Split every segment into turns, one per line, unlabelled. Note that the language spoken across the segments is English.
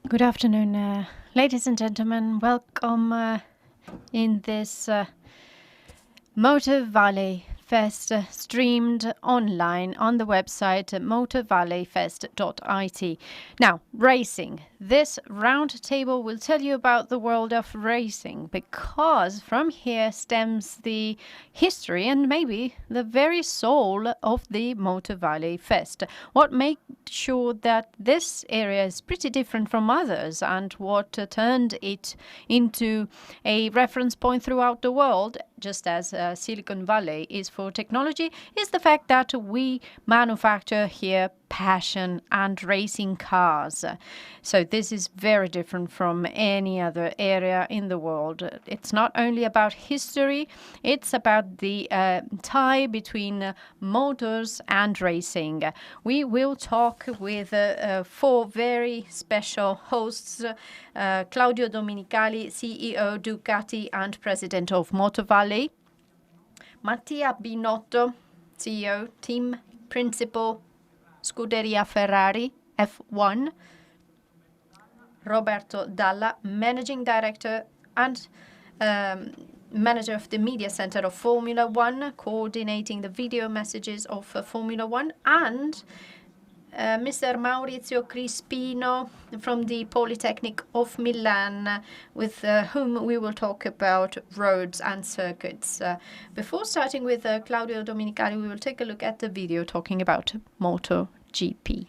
Good afternoon, ladies and gentlemen. Welcome in this Motor Valley Fest streamed online on the website motorvalleyfest.it. Now, racing. This round table will tell you about the world of racing because from here stems the history and maybe the very soul of the Motor Valley Fest. What makes sure that this area is pretty different from others and what turned it into a reference point throughout the world, just as Silicon Valley is for technology, is the fact that we manufacture here passion and racing cars. So this is very different from any other area in the world. It's not only about history, it's about the tie between motors and racing. We will talk with four very special hosts, Claudio Domenicali, CEO Ducati and President of Motor Valley, Mattia Binotto, CEO, Team Principal, Scuderia Ferrari, F1, Roberto Dalla, Managing Director and Manager of the Media Center of Formula One, coordinating the video messages of Formula One, and Mr. Maurizio Crispino from the Polytechnic of Milan, with whom we will talk about roads and circuits. Before starting with Claudio Domenicali, we will take a look at the video talking about MotoGP.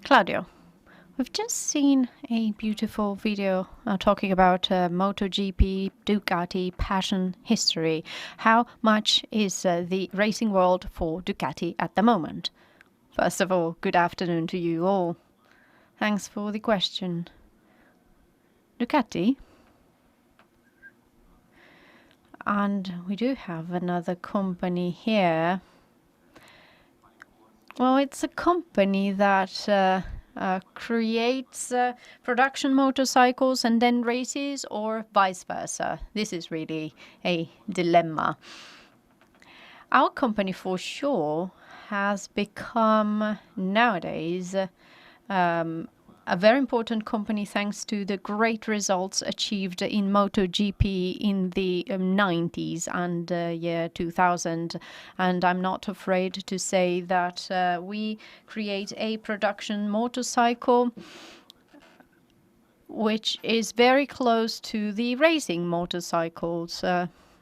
Claudio, we've just seen a beautiful video talking about MotoGP, Ducati, passion, history. How much is the racing world for Ducati at the moment? First of all, good afternoon to you all. Thanks for the question. Ducati? And we do have another company here. Well, it's a company that creates production motorcycles and then races, or vice versa. This is really a dilemma. Our company, for sure, has become nowadays a very important company thanks to the great results achieved in MotoGP in the 90s and year 2000. And I'm not afraid to say that we create a production motorcycle which is very close to the racing motorcycles.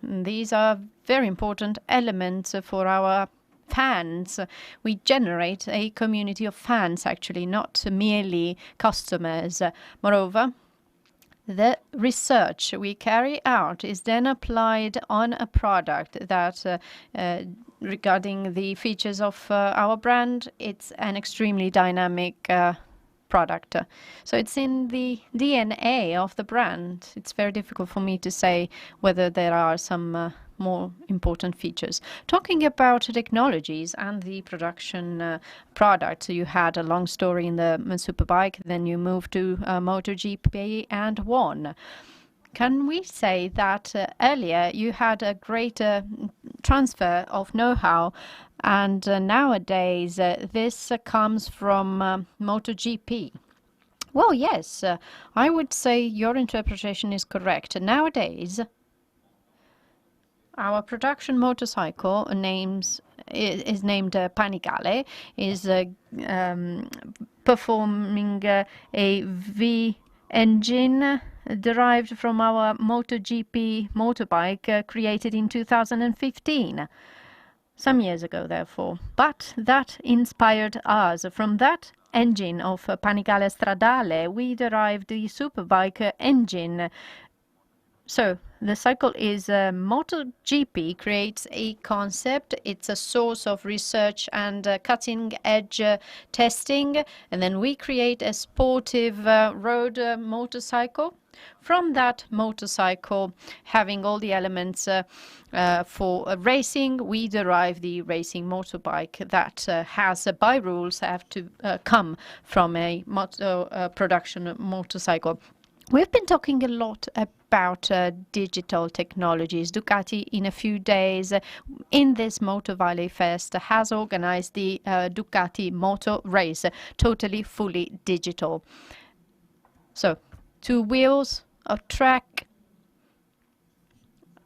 These are very important elements for our fans. We generate a community of fans, actually, not merely customers. Moreover, the research we carry out is then applied on a product that, regarding the features of our brand, it's an extremely dynamic product. So it's in the DNA of the brand. It's very difficult for me to say whether there are some more important features. Talking about technologies and the production product, you had a long story in the Superbike, then you moved to MotoGP and won. Can we say that earlier you had a great transfer of know-how, and nowadays this comes from MotoGP? Well, yes, I would say your interpretation is correct. Nowadays, our production motorcycle is named Panigale, is performing a V engine derived from our MotoGP motorbike created in 2015. Some years ago, therefore. But that inspired us. From that engine of Panigale Stradale, we derived the Superbike engine. So the cycle is MotoGP creates a concept. It's a source of research and cutting-edge testing, and then we create a sportive road motorcycle. From that motorcycle, having all the elements for racing, we derive the racing motorbike that has, by rules, have to come from a production motorcycle. We've been talking a lot about digital technologies. Ducati, in a few days, in this Motor Valley Fest, has organized the Ducati Moto Race, totally, fully digital. So, 2 wheels, a track,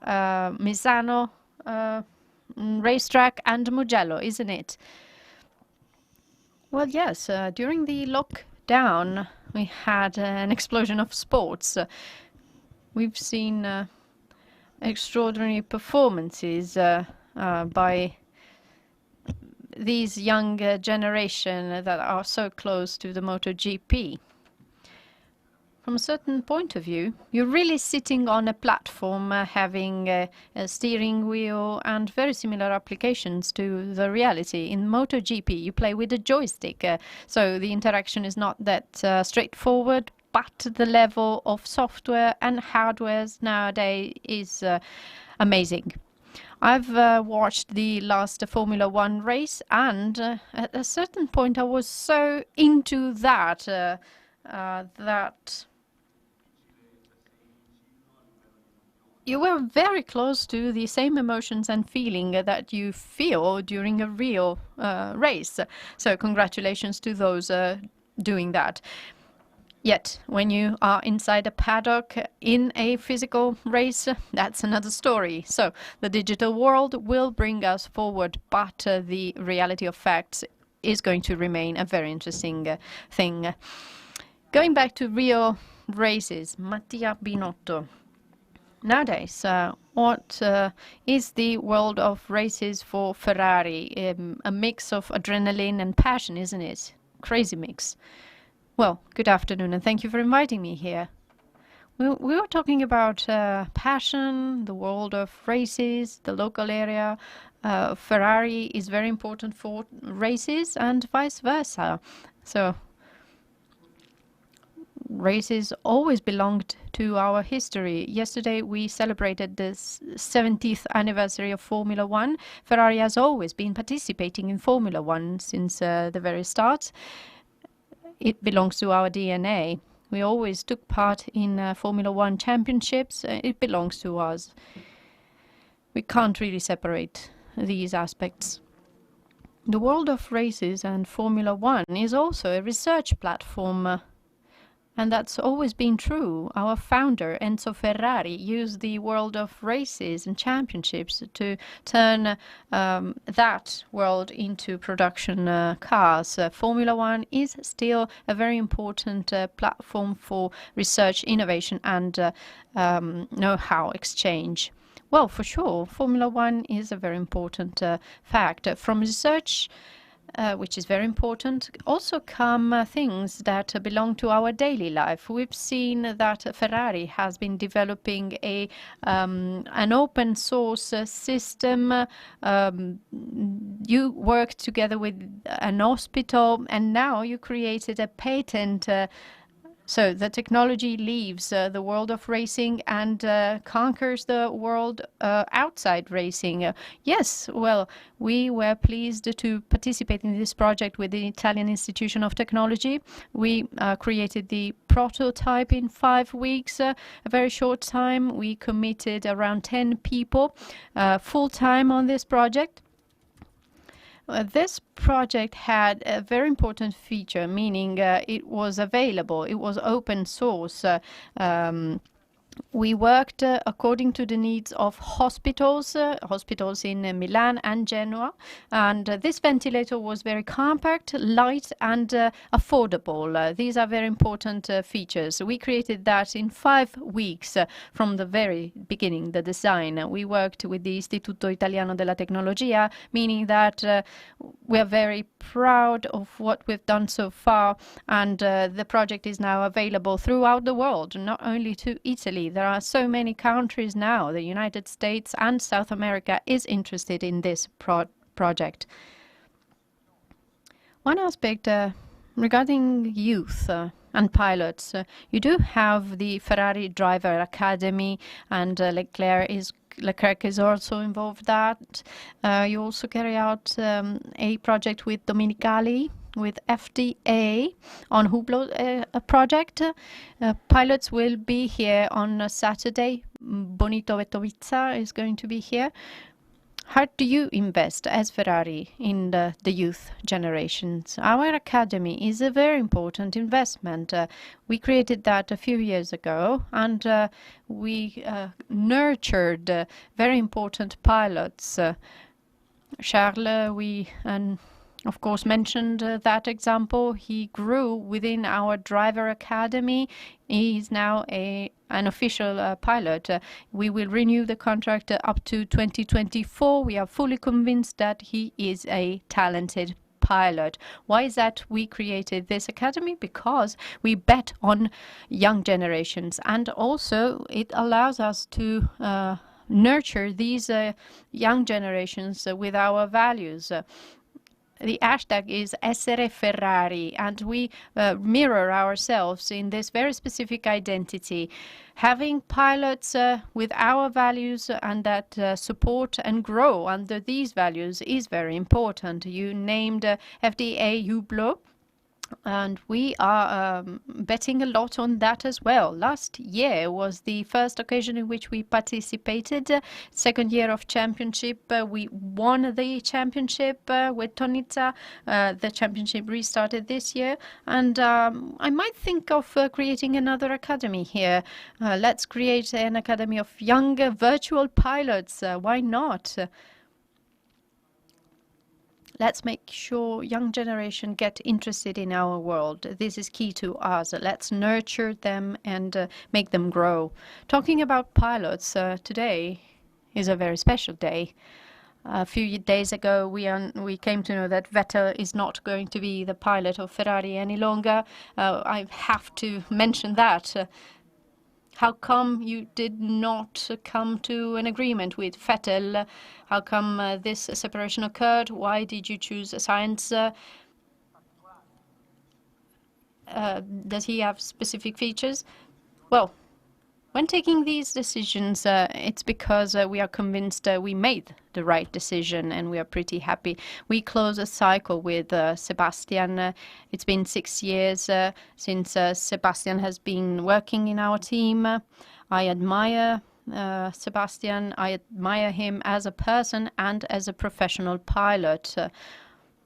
Misano racetrack, and Mugello, isn't it? Well, yes, during the lockdown, we had an explosion of sports. We've seen extraordinary performances by these young generation that are so close to the MotoGP. From a certain point of view, you're really sitting on a platform having a steering wheel and very similar applications to the reality. In MotoGP, you play with a joystick, so the interaction is not that straightforward, but the level of software and hardware nowadays is amazing. I've watched the last Formula One race, and at a certain point I was so into that that you were very close to the same emotions and feeling that you feel during a real race. So congratulations to those doing that. Yet, when you are inside a paddock in a physical race, that's another story. So the digital world will bring us forward, but the reality of facts is going to remain a very interesting thing. Going back to real races, Mattia Binotto. Nowadays, what is the world of races for Ferrari? A mix of adrenaline and passion, isn't it? Crazy mix. Well, good afternoon, and thank you for inviting me here. We were talking about passion, the world of races, the local area. Ferrari is very important for races and vice versa. So races always belonged to our history. Yesterday we celebrated the 70th anniversary of Formula One. Ferrari has always been participating in Formula One since the very start. It belongs to our DNA. We always took part in Formula One championships. It belongs to us. We can't really separate these aspects. The world of races and Formula One is also a research platform. And that's always been true. Our founder, Enzo Ferrari, used the world of races and championships to turn that world into production cars. Formula One is still a very important platform for research, innovation, and know-how exchange. Well, for sure, Formula One is a very important fact. From research which is very important, also come things that belong to our daily life. We've seen that Ferrari has been developing an open source system. You worked together with an hospital, and now you created a patent. So the technology leaves the world of racing and conquers the world outside racing. Yes, well, we were pleased to participate in this project with the Italian Institution of Technology. We created the prototype in 5 weeks, a very short time. We committed around 10 people full-time on this project. This project had a very important feature, meaning it was available, it was open source. We worked according to the needs of hospitals in Milan and Genoa, and this ventilator was very compact, light, and affordable. These are very important features. We created that in 5 weeks from the very beginning, the design. We worked with the Istituto Italiano della Tecnologia, meaning that we are very proud of what we've done so far, and the project is now available throughout the world, not only to Italy. There are so many countries now. The United States and South America is interested in this project. One aspect regarding youth and pilots, you do have the Ferrari Driver Academy, and Leclerc is also involved that. You also carry out a project with Domenicali, with FDA on Hublot project. Pilots will be here on Saturday. Bonito Vetovica is going to be here. How do you invest as Ferrari in the youth generations? Our academy is a very important investment. We created that a few years ago, and we nurtured very important pilots. Charles, we of course mentioned that example. He grew within our driver academy. He is now an official pilot. We will renew the contract up to 2024. We are fully convinced that he is a talented pilot. Why is that we created this academy? Because we bet on young generations, and also it allows us to nurture these young generations with our values. The hashtag is Essere Ferrari, and we mirror ourselves in this very specific identity. Having pilots with our values and that support and grow under these values is very important. You named FDA Hublot, and we are betting a lot on that as well. Last year was the first occasion in which we participated. Second year of championship, we won the championship with Tonizza. The championship restarted this year, and I might think of creating another academy here. Let's create an academy of young virtual pilots. Why not? Let's make sure young generation get interested in our world. This is key to us. Let's nurture them and make them grow. Talking about pilots, today is a very special day. A few days ago, we came to know that Vettel is not going to be the pilot of Ferrari any longer. I have to mention that. How come you did not come to an agreement with Vettel? How come this separation occurred? Why did you choose science? Does he have specific features? Well, when taking these decisions, it's because we are convinced we made the right decision, and we are pretty happy. We close a cycle with Sebastian. It's been 6 years since Sebastian has been working in our team. I admire Sebastian. I admire him as a person and as a professional pilot.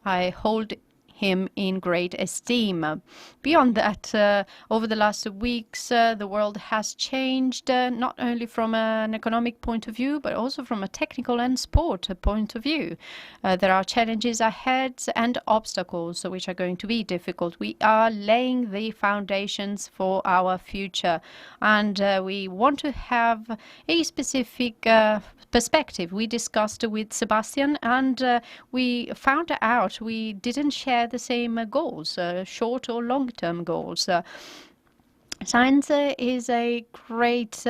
I hold him in great esteem. Beyond that, over the last weeks, the world has changed, not only from an economic point of view, but also from a technical and sport point of view. There are challenges ahead and obstacles which are going to be difficult. We are laying the foundations for our future, and we want to have a specific perspective. We discussed with Sebastian, and we found out we didn't share the same goals, short or long-term goals. Science is a great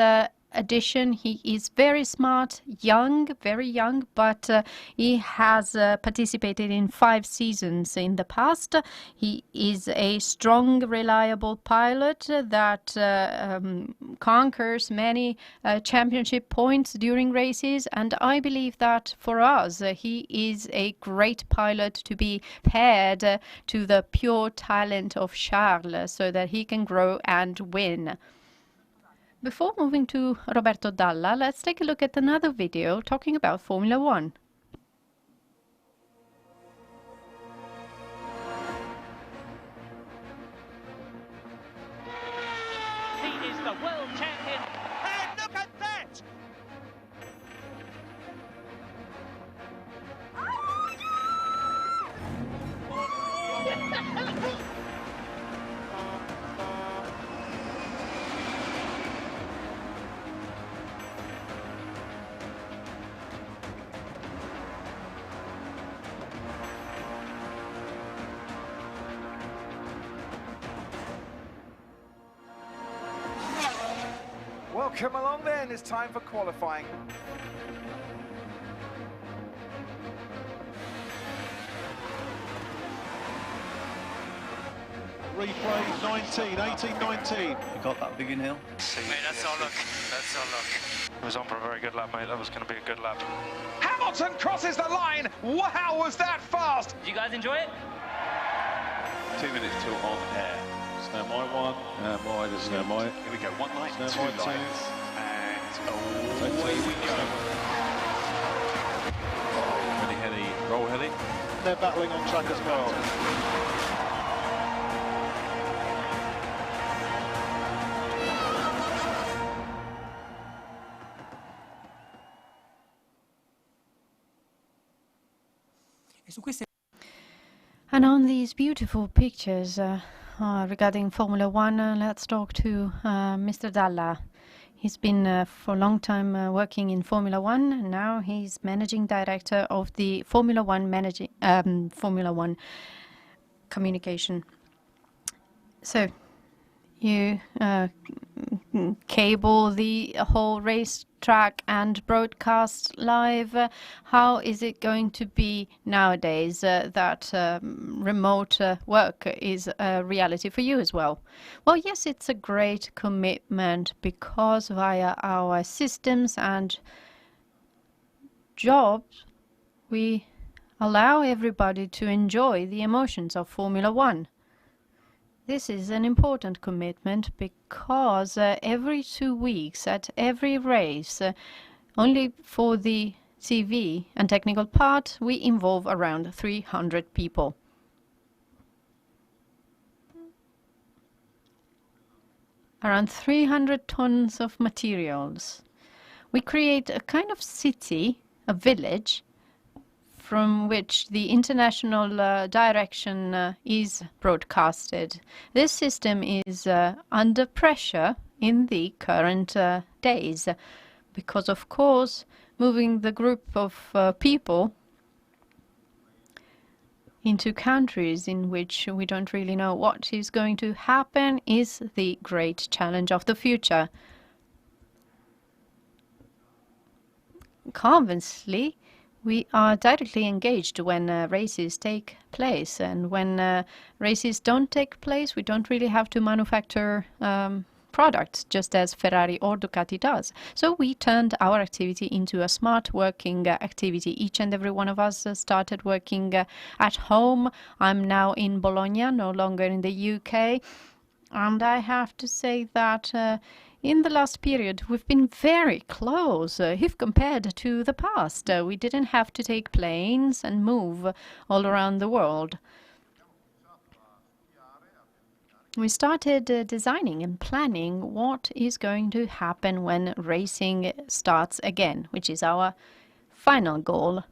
addition. He is very smart, young, very young, but he has participated in 5 seasons in the past. He is a strong, reliable pilot that conquers many championship points during races, and I believe that for us, he is a great pilot to be paired to the pure talent of Charles so that he can grow and win. Before moving to Roberto Dalla, let's take a look at another video talking about Formula One.
He is the world champion. And look at that!
Well, come along then, it's time for qualifying.
Replay 19, 18, 19.
You got that big inhale?
Mate, that's all luck. That's all luck. It was on for a very good lap, mate. That was going to be a good lap.
Hamilton crosses the line. Wow, was that fast?
Did you guys enjoy it?
2 minutes till on air. Snow my one, my the snow my.
Here we go. One light,
Snow
two
my
lights, and
away
we go.
Heli, heli, roll heli. They're battling on track as well.
And on these beautiful pictures regarding Formula One, let's talk to Mr. Dalla. He's been for a long time working in Formula One, and now he's managing director of the Formula One communication. So you cable the whole race track and broadcast live. How is it going to be nowadays that remote work is a reality for you as well? Well, yes, it's a great commitment because via our systems and jobs, we allow everybody to enjoy the emotions of Formula One. This is an important commitment because every 2 weeks at every race, only for the TV and technical part, we involve around 300 people. Around 300 tons of materials. We create a kind of city, a village, from which the international direction is broadcasted. This system is under pressure in the current days because, of course, moving the group of people into countries in which we don't really know what is going to happen is the great challenge of the future. Conversely, we are directly engaged when races take place, and when races don't take place, we don't really have to manufacture products, just as Ferrari or Ducati does. So we turned our activity into a smart working activity. Each and every one of us started working at home. I'm now in Bologna, no longer in the UK, and I have to say that in the last period, we've been very close if compared to the past. We didn't have to take planes and move all around the world. we started designing and planning what is going to happen when racing starts again, which is our final goal.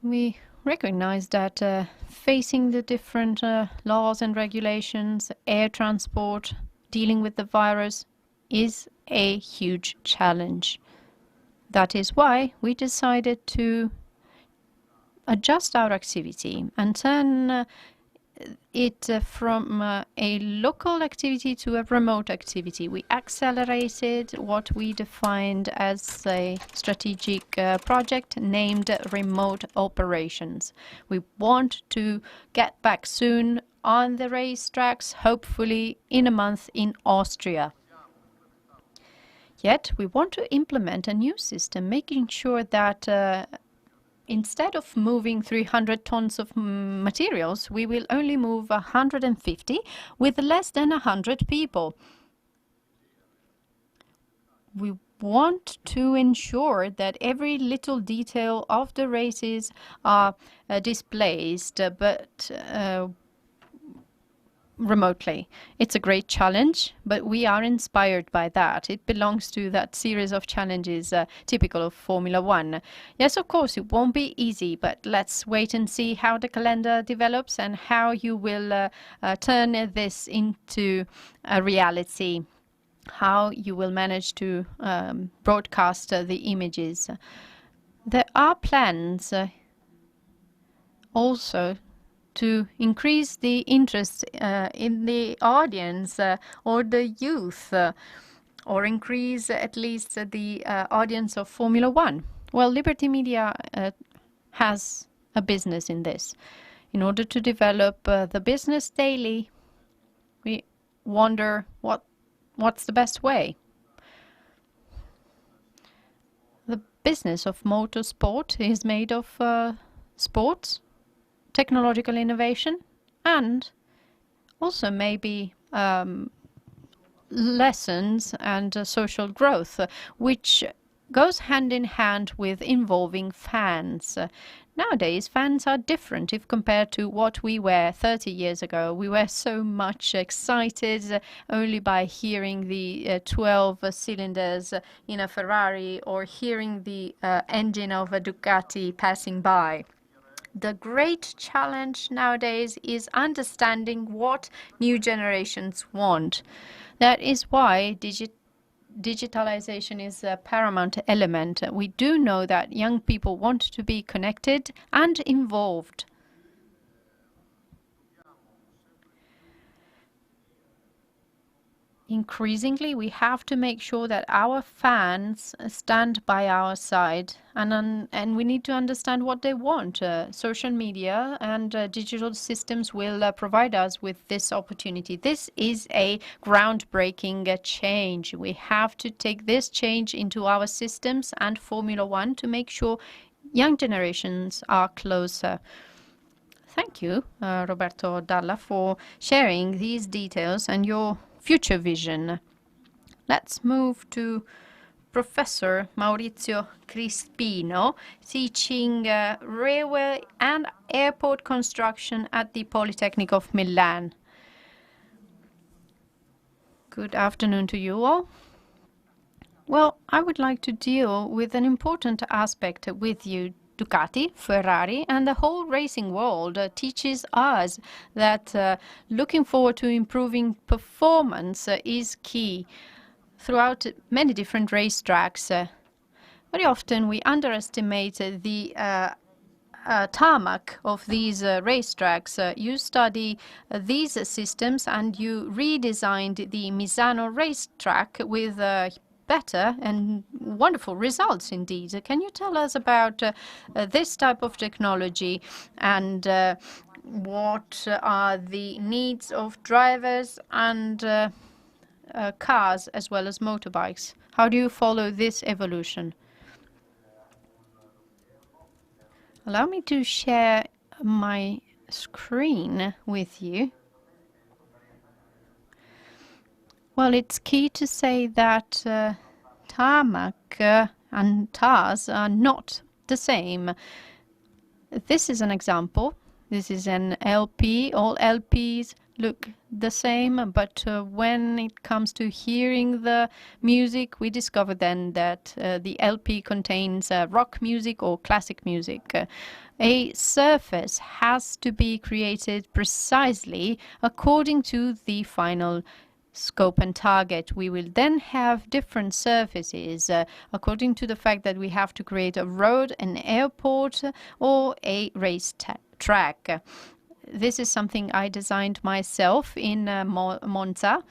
We recognize that facing the different laws and regulations, air transport, dealing with the virus is a huge challenge. That is why we decided to adjust our activity and turn it from a local activity to a remote activity. We accelerated what we defined as a strategic project named remote operations. We want to get back soon on the racetracks, hopefully in a month in Austria. Yet we want to implement a new system, making sure that instead of moving 300 tons of materials, we will only move 150 with less than 100 people. We want to ensure that every little detail of the races are displaced, but remotely. It's a great challenge, but we are inspired by that. It belongs to that series of challenges typical of Formula One. Yes, of course, it won't be easy, but let's wait and see how the calendar develops and how you will turn this into a reality, how you will manage to broadcast the images. There are plans also to increase the interest in the audience or the youth, or increase at least the audience of Formula One. Well, Liberty Media has a business in this. In order to develop the business daily, we wonder what's the best way. The business of motorsport is made of sports, technological innovation, and also maybe lessons and social growth, which goes hand in hand with involving fans. Nowadays, fans are different if compared to what we were 30 years ago. We were so much excited only by hearing the 12 cylinders in a Ferrari or hearing the engine of a Ducati passing by. The great challenge nowadays is understanding what new generations want. That is why digitalization is a paramount element. We do know that young people want to be connected and involved. Increasingly, we have to make sure that our fans stand by our side, and we need to understand what they want. Social media and digital systems will provide us with this opportunity. This is a groundbreaking change. We have to take this change into our systems and Formula One to make sure young generations are closer. Thank you, Roberto Dalla, for sharing these details and your future vision. Let's move to Professor Maurizio Crispino, teaching railway and airport construction at the Polytechnic of Milan. Good afternoon to you all. Well, I would like to deal with an important aspect with you. Ducati, Ferrari, and the whole racing world teaches us that looking forward to improving performance is key throughout many different racetracks. Very often we underestimate the tarmac of these racetracks. You study these systems and you redesigned the Misano racetrack with better and wonderful results indeed. Can you tell us about this type of technology and what are the needs of drivers and cars as well as motorbikes? How do you follow this evolution? Allow me to share my screen with you. Well, it's key to say that tarmac and TARS are not the same. This is an example This is an LP. All LPs look the same, but when it comes to hearing the music, we discover then that the LP contains rock music or classic music. A surface has to be created precisely according to the final scope and target. We will then have different surfaces according to the fact that we have to create a road, an airport, or a race track. This is something I designed myself in Monza.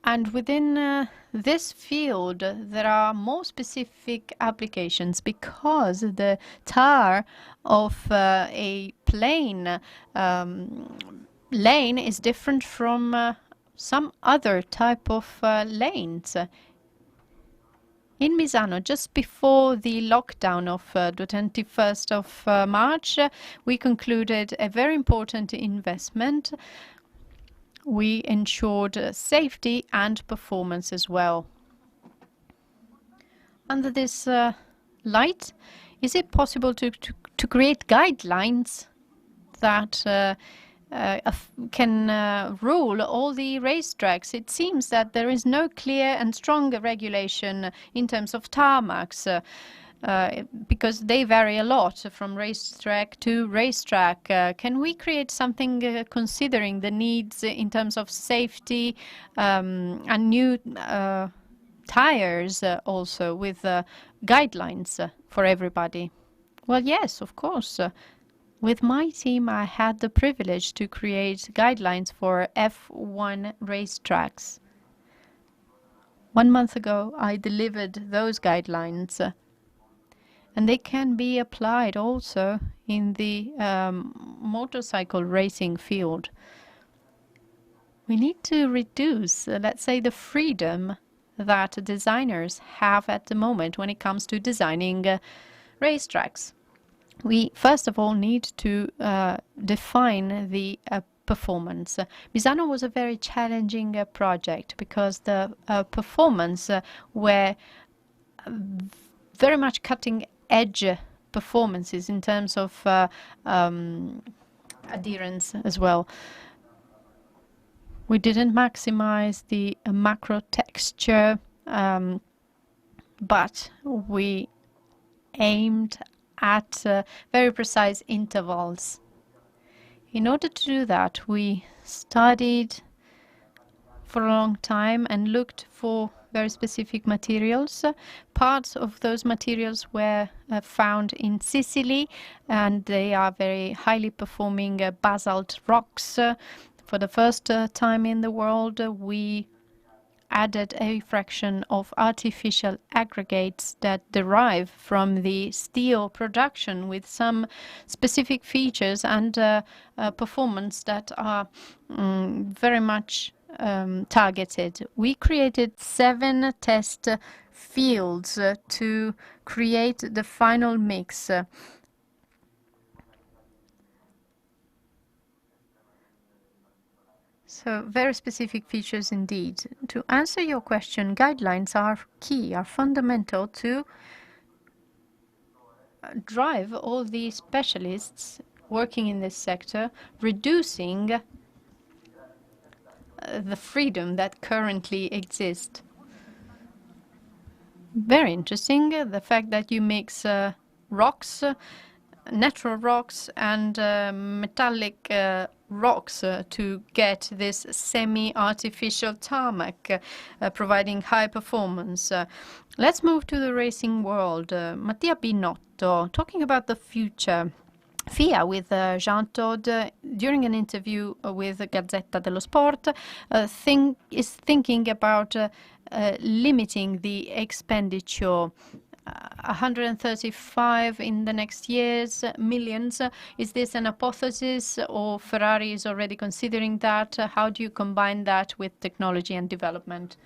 And within this field, there are more specific applications because the tire of a plane lane is different from some other type of lanes. In Misano, just before the lockdown of the 21st of March, we concluded a very important investment. We ensured safety and performance as well. Under this light, is it possible to create guidelines that can rule all the racetracks? It seems that there is no clear and strong regulation in terms of tarmacs because they vary a lot from racetrack to racetrack. Can we create something considering the needs in terms of safety and new tires also with guidelines for everybody? Well, yes, of course. With my team, I had the privilege to create guidelines for F1 racetracks. 1 month ago, I delivered those guidelines, and they can be applied also in the motorcycle racing field. We need to reduce, let's say, the freedom that designers have at the moment when it comes to designing racetracks. We first of all need to define the performance. Misano was a very challenging project because the performance were very much cutting edge performances in terms of adherence as well. We didn't maximize the macro texture, but we aimed at very precise intervals. In order to do that, we studied for a long time and looked for very specific materials. Parts of those materials were found in Sicily, and they are very highly performing basalt rocks. For the first time in the world, we added a fraction of artificial aggregates that derive from the steel production with some specific features and performance that are very much targeted. We created 7 test fields to create the final mix. So very specific features indeed. To answer your question, guidelines are key, are fundamental to drive all the specialists working in this sector, reducing the freedom that currently exists. Very interesting, the fact that you mix rocks, natural rocks and metallic rocks to get this semi-artificial tarmac, providing high performance. Let's move to the racing world. Mattia Binotto, talking about the future. FIA with Jean Todt, during an interview with Gazzetta dello Sport, is thinking about limiting the expenditure. 135 in the next years, millions. Is this an hypothesis, or Ferrari is already considering that? How do you combine that with technology and development?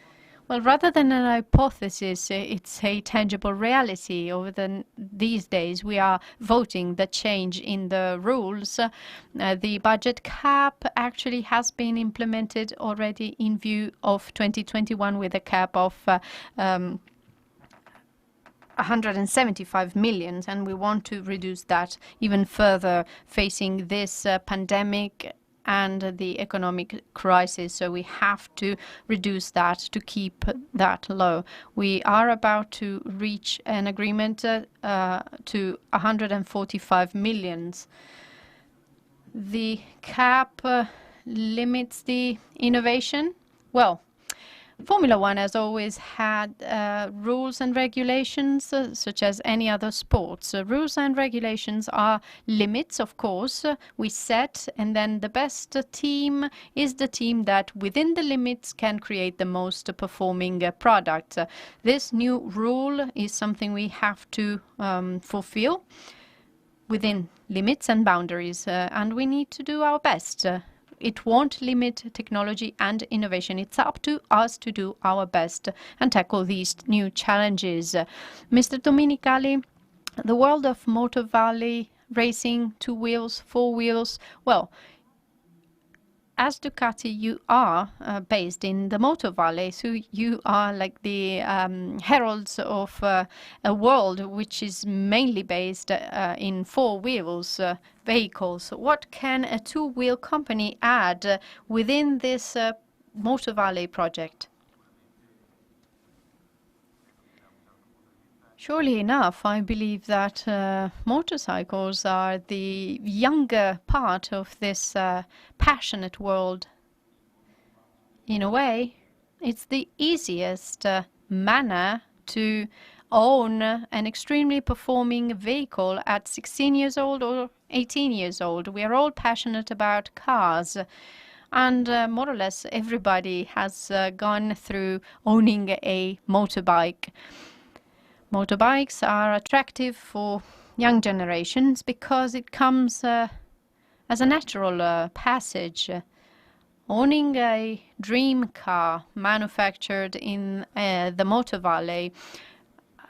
Well, rather than an hypothesis, it's a tangible reality. These days, we are voting the change in the rules. The budget cap actually has been implemented already in view of 2021 with a cap of 175 million, and we want to reduce that even further, facing this pandemic and the economic crisis. So we have to reduce that to keep that low. We are about to reach an agreement to 145 millions. The cap limits the innovation. Well, Formula One has always had rules and regulations, such as any other sports. Rules and regulations are limits, of course, we set, and then the best team is the team that within the limits can create the most performing product. This new rule is something we have to fulfill within limits and boundaries, and we need to do our best. It won't limit technology and innovation. It's up to us to do our best and tackle these new challenges. Mr. Domenicali, the world of Motor Valley racing, 2 wheels, 4 wheels, well, as Ducati, you are based in the Motor Valley, so you are like the heralds of a world which is mainly based in 4 wheels vehicles. What can a 2-wheel company add within this Motor Valley project? Surely enough, I believe that motorcycles are the younger part of this passionate world. In a way, it's the easiest manner to own an extremely performing vehicle at 16 years old or 18 years old. We are all passionate about cars. And more or less everybody has gone through owning a motorbike. Motorbikes are attractive for young generations because it comes as a natural passage. Owning a dream car manufactured in the Motor Valley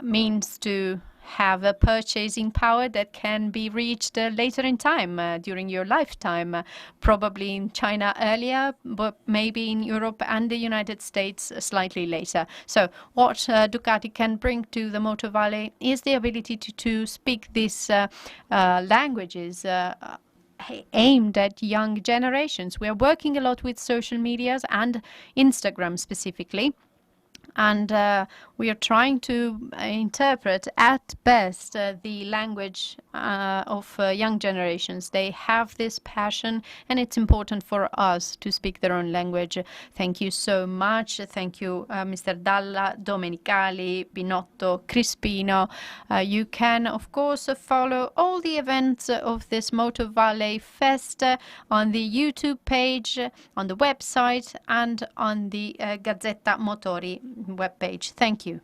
means to have a purchasing power that can be reached later in time, during your lifetime, probably in China earlier, but maybe in Europe and the United States slightly later. So what Ducati can bring to the Motor Valley is the ability to speak these languages aimed at young generations. We are working a lot with social medias and Instagram specifically. And we are trying to interpret at best the language of young generations. They have this passion, and it's important for us to speak their own language. Thank you so much. Thank you, Mr. Dalla, Domenicali, Binotto, Crispino. You can, of course, follow all the events of this Motor Valley Fest on the YouTube page, on the website, and on the Gazzetta Motori webpage. Thank you.